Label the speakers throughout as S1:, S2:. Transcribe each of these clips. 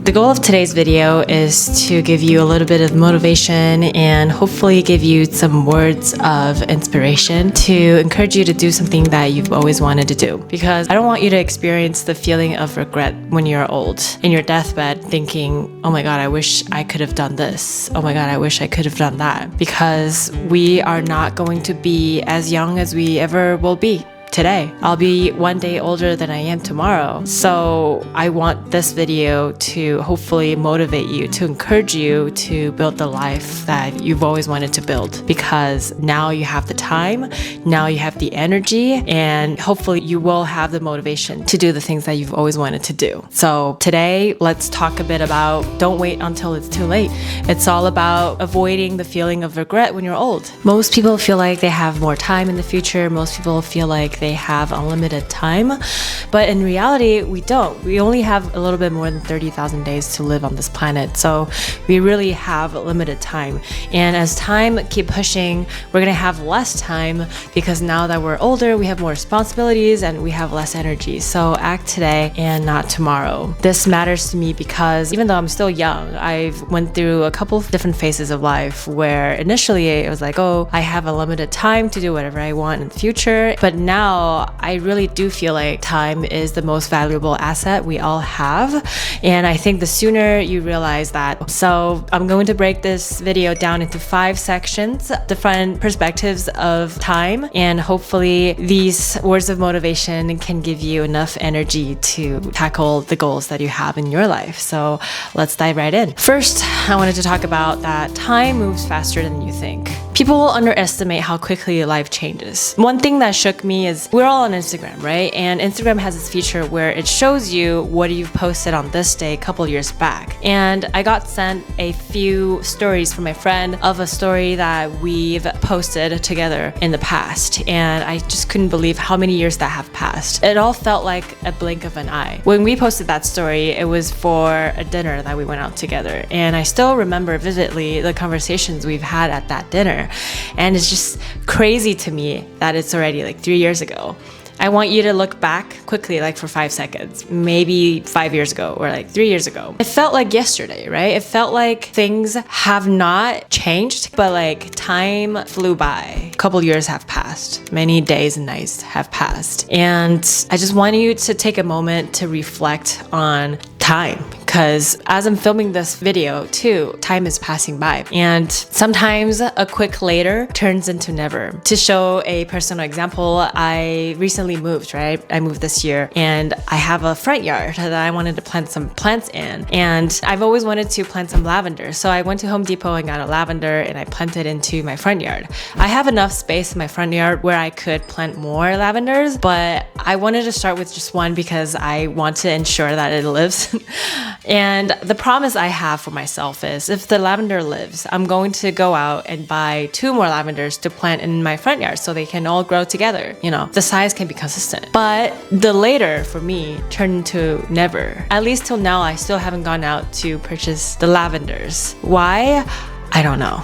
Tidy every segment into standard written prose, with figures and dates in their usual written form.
S1: The goal of today's video is to give you a little bit of motivation and hopefully give you some words of inspiration to encourage you to do something that you've always wanted to do. Because I don't want you to experience the feeling of regret when you're old, in your deathbed, thinking, oh my God, I wish I could have done this. Oh my God, I wish I could have done that. Because we are not going to be as young as we ever will be today. I'll be one day older than I am tomorrow. So I want this video to hopefully motivate you, to encourage you to build the life that you've always wanted to build. Because now you have the time, now you have the energy, and hopefully you will have the motivation to do the things that you've always wanted to do. So today, let's talk a bit about don't wait until it's too late. It's all about avoiding the feeling of regret when you're old. Most people feel like they have more time in the future. Most people feel like they have unlimited time, but in reality we don't. We only have a little bit more than 30,000 days to live on this planet, so we really have limited time. And as time keep pushing, we're gonna have less time because now that we're older, we have more responsibilities and we have less energy. So act today and not tomorrow. This matters to me because even though I'm still young, I've went through a couple of different phases of life where initially it was like, oh, I have a limited time to do whatever I want in the future, but now I really do feel like time is the most valuable asset we all have. And I think the sooner you realize that. So I'm going to break this video down into 5 sections, different perspectives of time, and hopefully these words of motivation can give you enough energy to tackle the goals that you have in your life. So let's dive right in. First, I wanted to talk about that time moves faster than you think. People underestimate how quickly life changes. One thing that shook me is we're all on Instagram, right? And Instagram has this feature where it shows you what you've posted on this day a couple years back. And I got sent a few stories from my friend of a story that we've posted together in the past. And I just couldn't believe how many years that have passed. It all felt like a blink of an eye. When we posted that story, it was for a dinner that we went out together. And I still remember vividly the conversations we've had at that dinner. And it's just crazy to me that it's already like 3 years ago. I want you to look back quickly, like for 5 seconds, maybe 5 years ago or like 3 years ago. It felt like yesterday, right? It felt like things have not changed, but like time flew by. A couple years have passed. Many days and nights have passed. And I just want you to take a moment to reflect on time, because as I'm filming this video too, time is passing by. And sometimes a quick later turns into never. To show a personal example, I recently moved, right? I moved this year and I have a front yard that I wanted to plant some plants in. And I've always wanted to plant some lavender. So I went to Home Depot and got a lavender and I planted into my front yard. I have enough space in my front yard where I could plant more lavenders, but I wanted to start with just one because I want to ensure that it lives. And the promise I have for myself is if the lavender lives, I'm going to go out and buy 2 more lavenders to plant in my front yard so they can all grow together. You know, the size can be consistent. But the later for me turned into never. At least till now, I still haven't gone out to purchase the lavenders. Why? I don't know.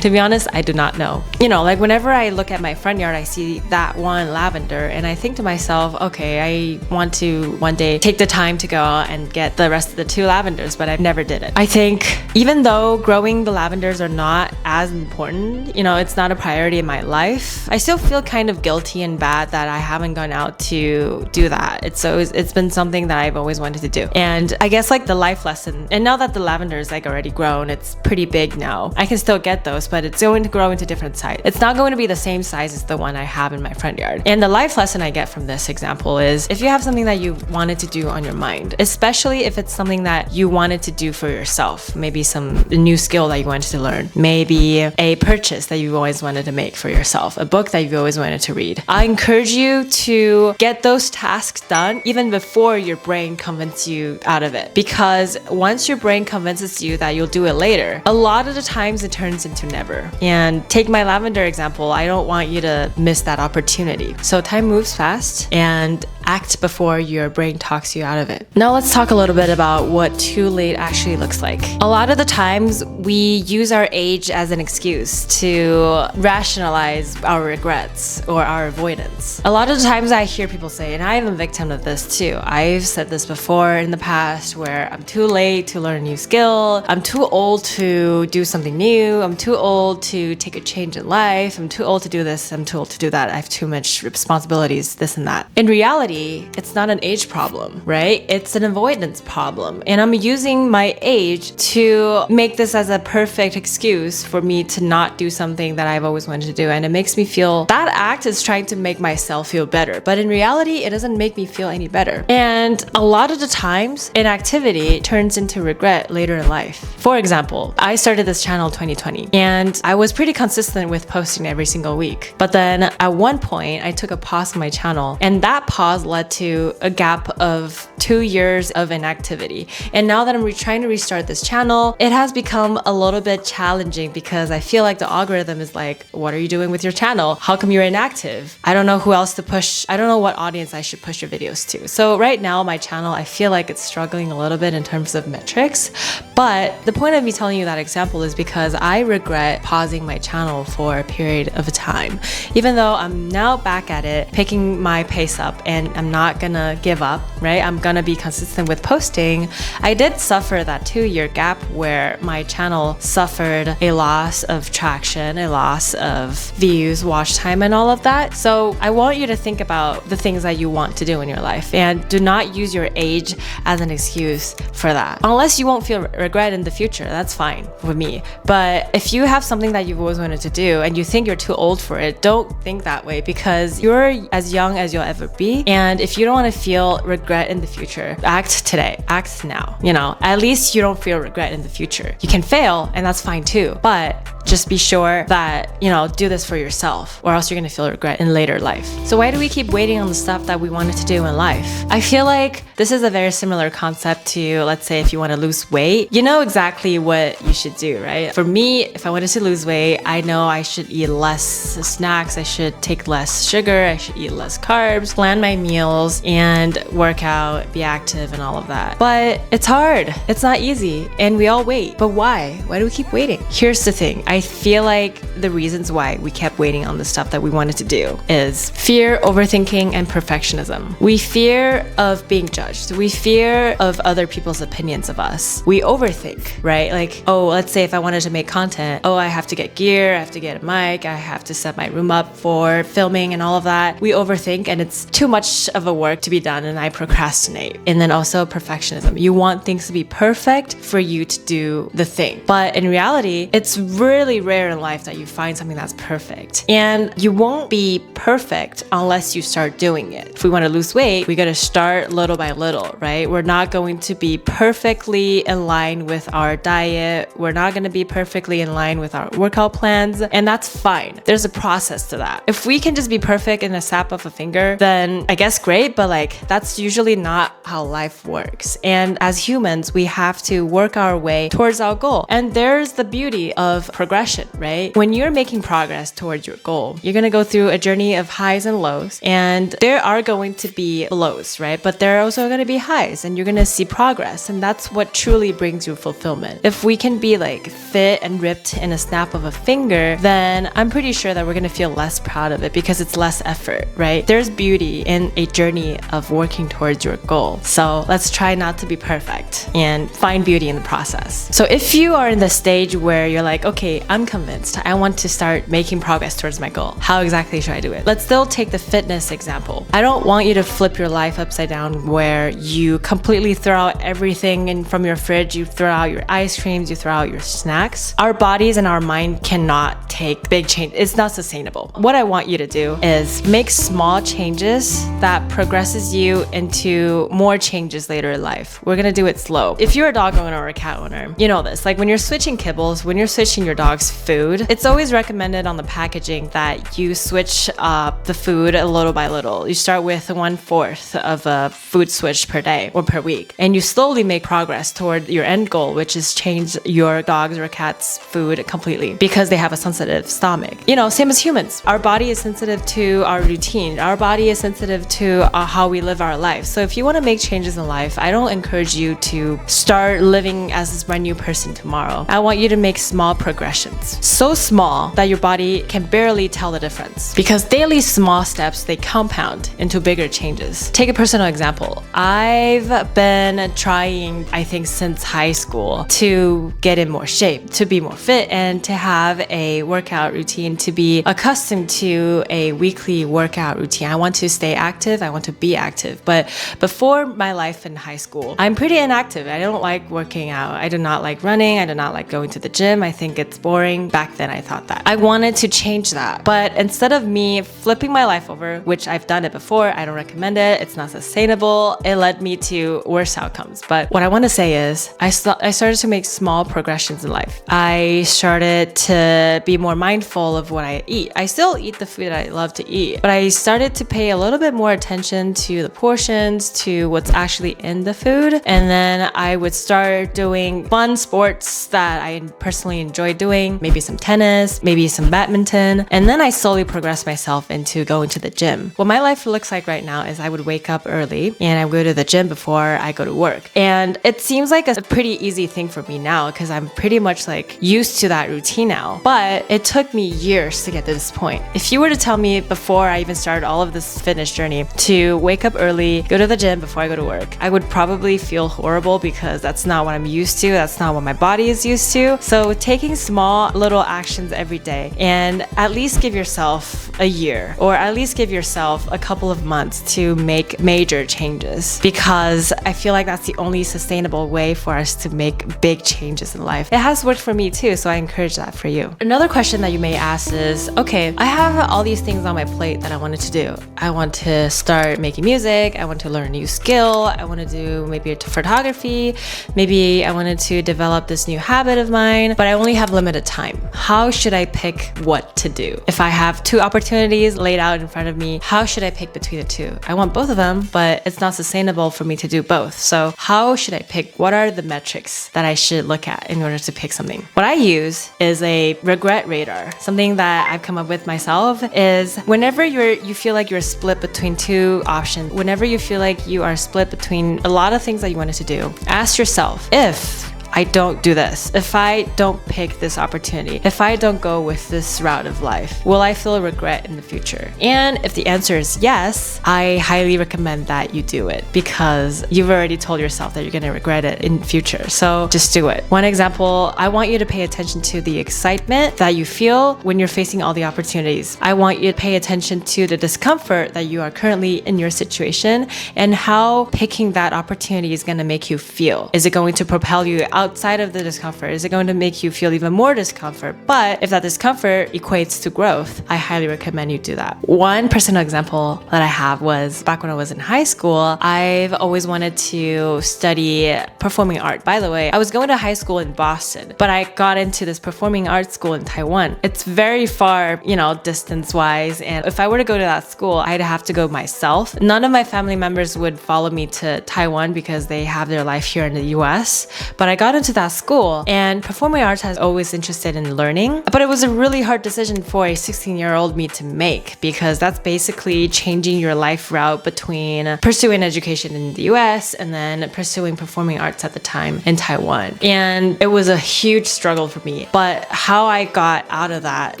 S1: To be honest, I do not know. You know, like whenever I look at my front yard, I see that one lavender and I think to myself, okay, I want to one day take the time to go out and get the rest of the 2 lavenders, but I've never did it. I think even though growing the lavenders are not as important, you know, it's not a priority in my life, I still feel kind of guilty and bad that I haven't gone out to do that. It's been something that I've always wanted to do. And I guess like the life lesson, and now that the lavender is like already grown, it's pretty big now. I can still get those, but it's going to grow into different size. It's not going to be the same size as the one I have in my front yard. And the life lesson I get from this example is if you have something that you wanted to do on your mind, especially if it's something that you wanted to do for yourself, maybe some new skill that you wanted to learn, maybe a purchase that you always wanted to make for yourself, a book that you've always wanted to read. I encourage you to get those tasks done even before your brain convinces you out of it. Because once your brain convinces you that you'll do it later, a lot of the times it turns into never. And take my lavender example, I don't want you to miss that opportunity. So time moves fast and act before your brain talks you out of it. Now let's talk a little bit about what too late actually looks like. A lot of the times we use our age as an excuse to rationalize our regrets or our avoidance. A lot of the times I hear people say, and I am a victim of this too, I've said this before in the past, where I'm too late to learn a new skill, I'm too old to do something new, I'm too old to take a change in life, I'm too old to do this, I'm too old to do that, I have too much responsibilities, this and that. In reality, it's not an age problem, right? It's an avoidance problem. And I'm using my age to make this as a perfect excuse for me to not do something that I've always wanted to do. And it makes me feel that act is trying to make myself feel better. But in reality, it doesn't make me feel any better. And a lot of the times, inactivity turns into regret later in life. For example, I started this channel in 2020 and I was pretty consistent with posting every single week. But then at one point, I took a pause on my channel, and that pause led to a gap of 2 years of inactivity. And now that I'm trying to restart this channel, it has become a little bit challenging because I feel like the algorithm is like, what are you doing with your channel? How come you're inactive? I don't know who else to push. I don't know what audience I should push your videos to. So right now, my channel, I feel like it's struggling a little bit in terms of metrics. But the point of me telling you that example is because I regret pausing my channel for a period of time. Even though I'm now back at it, picking my pace up, and I'm not gonna give up, right? I'm gonna be consistent with posting. I did suffer that 2-year gap where my channel suffered a loss of traction, a loss of views, watch time, and all of that. So I want you to think about the things that you want to do in your life, and do not use your age as an excuse for that. Unless you won't feel regret in the future, that's fine with me. But if you have something that you've always wanted to do and you think you're too old for it, don't think that way, because you're as young as you'll ever be. And if you don't want to feel regret in the future, act today, act now. You know, at least you don't feel regret in the future. You can fail, and that's fine too, but just be sure that, you know, do this for yourself, or else you're gonna feel regret in later life. So why do we keep waiting on the stuff that we wanted to do in life? I feel like this is a very similar concept to, let's say, if you want to lose weight, you know exactly what you should do, right? For me, if I wanted to lose weight, I know I should eat less snacks, I should take less sugar, I should eat less carbs, plan my meals, and work out, be active, and all of that. But it's hard. It's not easy, and we all wait. But why? Why do we keep waiting? Here's the thing. I feel like the reasons why we kept waiting on the stuff that we wanted to do is fear, overthinking, and perfectionism. We fear of being judged. We fear of other people's opinions of us. We overthink, right? Like, oh, let's say if I wanted to make content, oh, I have to get gear, I have to get a mic, I have to set my room up for filming and all of that. We overthink, and it's too much of a work to be done, and I procrastinate. And then also perfectionism. You want things to be perfect for you to do the thing. But in reality, it's really rare in life that you find something that's perfect. And you won't be perfect unless you start doing it. If we want to lose weight, we got to start little by little, right? We're not going to be perfectly in line with our diet. We're not going to be perfectly in line with our workout plans, and that's fine. There's a process to that. If we can just be perfect in a snap of a finger, then I guess great, but like that's usually not how life works. And as humans, we have to work our way towards our goal. And there's the beauty of progression, right? When you're making progress towards your goal, you're going to go through a journey of highs and lows, and there are going to be lows, right? But there are also going to be highs, and you're going to see progress, and that's what truly brings you fulfillment. If we can be like fit and ripped in a snap of a finger, then I'm pretty sure that we're going to feel less proud of it because it's less effort, right? There's beauty in a journey of working towards your goal. So let's try not to be perfect and find beauty in the process. So if you are in the stage where you're like, okay, I'm convinced I want to start making progress towards my goal, how exactly should I do it? Let's still take the fitness example. I don't want you to flip your life upside down where you completely throw out everything in from your fridge, you throw out your ice creams, you throw out your snacks. Our bodies and our mind cannot take big change. It's not sustainable. What I want you to do is make small changes that progresses you into more changes later in life. We're gonna do it slow. If you're a dog owner or a cat owner, you know this. Like when you're switching kibbles, when you're switching your dog's food, it's always recommended on the packaging that you switch the food a little by little. You start with 1/4 of a food switch per day or per week, and you slowly make progress toward your end goal, which is change your dog's or cat's food completely because they have a sensitive stomach. You know, same as humans. Our body is sensitive to our routine. Our body is sensitive to how we live our life. So if you want to make changes in life, I don't encourage you to start living as this brand new person tomorrow. I want you to make small progressions, so small that your body can barely tell the difference, because daily small steps, they compound into bigger changes. Take a personal example. I've been trying, I think, since high school to get in more shape, to be more fit, and to have a workout routine, to be accustomed to a weekly workout routine. I want to stay active. I want to be active. But before my life in high school, I'm pretty inactive. I don't like working out. I do not like running. I do not like going to the gym. I think it's boring. Back then, I thought that. I wanted to change that. But instead of me flipping my life over, which I've done it before, I don't recommend it. It's not sustainable. It led me to worse outcomes. But what I want to say is I started to make small progressions in life. I started to be more mindful of what I eat. I still eat the food I love to eat, but I started to pay a little bit more attention to the portions, to what's actually in the food. And then I would start doing fun sports that I personally enjoy doing, maybe some tennis, maybe some badminton. And then I slowly progressed myself into going to the gym. What my life looks like right now is I would wake up early and I would go to the gym before I go to work. And it seems like a pretty easy thing for me now because I'm pretty much like used to that routine now. But it took me years to get to this point. If you were to tell me before I even started all of this fitness journey to wake up early, go to the gym before I go to work, I would probably feel horrible because that's not what I'm used to. That's not what my body is used to. So taking small little actions every day and at least give yourself a year or at least give yourself a couple of months to make major changes, because I feel like that's the only sustainable way for us to make big changes in life. It has worked for me too, so I encourage that for you. Another question that you may ask is, okay, I have all these things on my plate that I wanted to do. I want to start making music. I want to learn a new skill. I want to do maybe photography. Maybe I wanted to develop this new habit of mine, but I only have limited time. How should I pick what to do? If I have two opportunities laid out in front of me, how should I pick between the two? I want both of them, but it's not sustainable for me to do both. So how should I pick? What are the metrics that I should look at in order to pick something? What I use is a regret radar. Something that I've come up with myself is whenever you feel like you're split between two options, whenever you feel like you are split between a lot of things that you wanted to do, ask yourself, if I don't do this, if I don't pick this opportunity, if I don't go with this route of life, will I feel regret in the future? And if the answer is yes, I highly recommend that you do it, because you've already told yourself that you're going to regret it in the future. So just do it. One example, I want you to pay attention to the excitement that you feel when you're facing all the opportunities. I want you to pay attention to the discomfort that you are currently in your situation and how picking that opportunity is going to make you feel. Is it going to propel you outside of the discomfort? Is it going to make you feel even more discomfort? But if that discomfort equates to growth, I highly recommend you do that. One personal example that I have was back when I was in high school, I've always wanted to study performing art. By the way, I was going to high school in Boston, but I got into this performing arts school in Taiwan. It's very far, distance wise. And if I were to go to that school, I'd have to go myself. None of my family members would follow me to Taiwan because they have their life here in the US. But I got into that school, and performing arts has always interested in learning, but it was a really hard decision for a 16-year-old me to make, because that's basically changing your life route between pursuing education in the US and then pursuing performing arts at the time in Taiwan. And it was a huge struggle for me. But how I got out of that,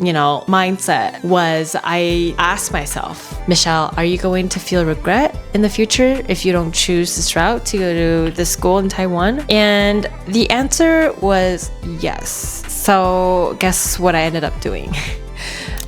S1: mindset was I asked myself, Michelle, are you going to feel regret in the future if you don't choose this route to go to the school in Taiwan? And the answer was yes. So guess what I ended up doing?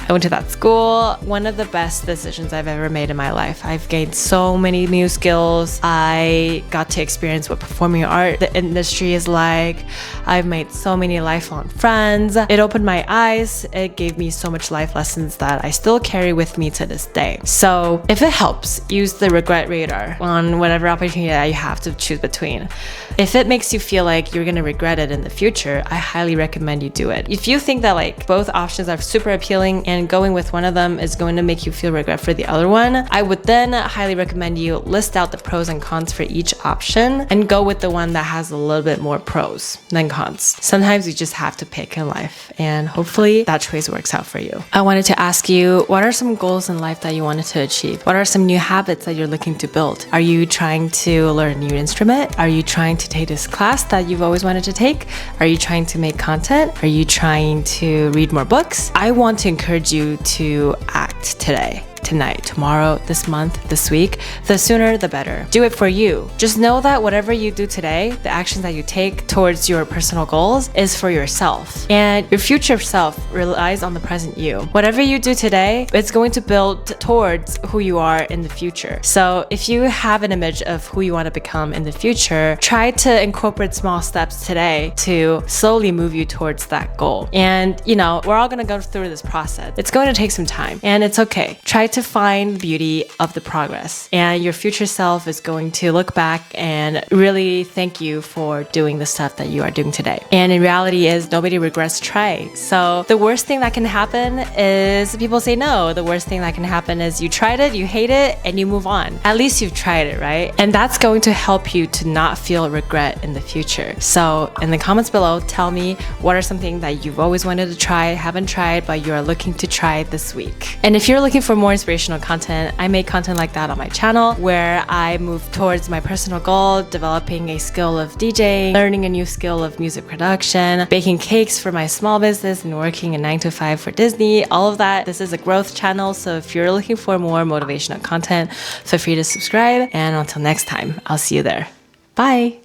S1: I went to that school. One of the best decisions I've ever made in my life. I've gained so many new skills. I got to experience what performing art, the industry is like. I've made so many lifelong friends. It opened my eyes. It gave me so much life lessons that I still carry with me to this day. So if it helps, use the regret radar on whatever opportunity that you have to choose between. If it makes you feel like you're going to regret it in the future, I highly recommend you do it. If you think that both options are super appealing and going with one of them is going to make you feel regret for the other one, I would then highly recommend you list out the pros and cons for each option and go with the one that has a little bit more pros than cons. Sometimes you just have to pick in life, and hopefully that choice works out for you. I wanted to ask you, what are some goals in life that you wanted to achieve? What are some new habits that you're looking to build? Are you trying to learn a new instrument? Are you trying to take this class that you've always wanted to take? Are you trying to make content? Are you trying to read more books? I want to encourage you to act today. Tonight, tomorrow, this month, this week, the sooner the better. Do it for you. Just know that whatever you do today, the actions that you take towards your personal goals is for yourself. And your future self relies on the present you. Whatever you do today, it's going to build towards who you are in the future. So if you have an image of who you want to become in the future, try to incorporate small steps today to slowly move you towards that goal. And we're all going to go through this process. It's going to take some time, and it's okay. Try to find the beauty of the progress, and your future self is going to look back and really thank you for doing the stuff that you are doing today. And in reality is nobody regrets trying. So the worst thing that can happen is people say no. The worst thing that can happen is you tried it, you hate it, and you move on. At least you've tried it, right? And that's going to help you to not feel regret in the future. So in the comments below, tell me what are something that you've always wanted to try, haven't tried, but you are looking to try this week. And if you're looking for more inspirational content, I make content like that on my channel where I move towards my personal goal, developing a skill of DJing, learning a new skill of music production, baking cakes for my small business, and working a 9-to-5 for Disney. All of that. This is a growth channel, so if you're looking for more motivational content, feel free to subscribe. And until next time, I'll see you there. Bye!